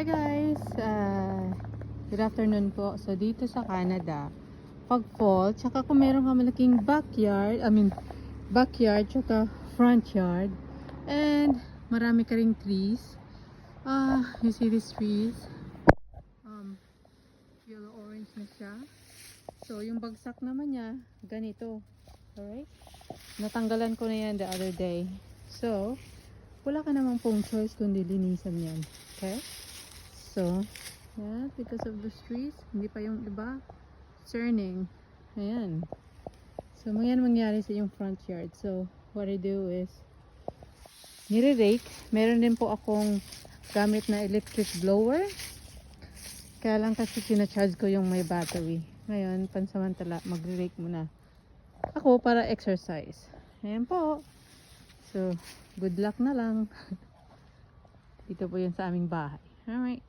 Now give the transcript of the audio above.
Hi guys! Good afternoon po. So dito sa Canada, pag fall, tsaka kung meron ka malaking backyard tsaka front yard, and marami ka ring trees. You see these trees? Yellow orange na siya. So yung bagsak naman niya, ganito. Alright? Natanggalan ko na yan the other day. So, wala ka namang pong choice kundi linisan yan. Okay? So, yeah, because of those trees, hindi pa yung iba turning. Ayan. So, mangyari sa yung front yard. So, what I do is, nire-rake. Meron din po akong gamit na electric blower. Kaya lang kasi sinacharge ko yung may battery. Ngayon, pansamantala, magre-rake muna ako para exercise. Ayan po. So, good luck na lang. Dito po yun sa aming bahay. Alright.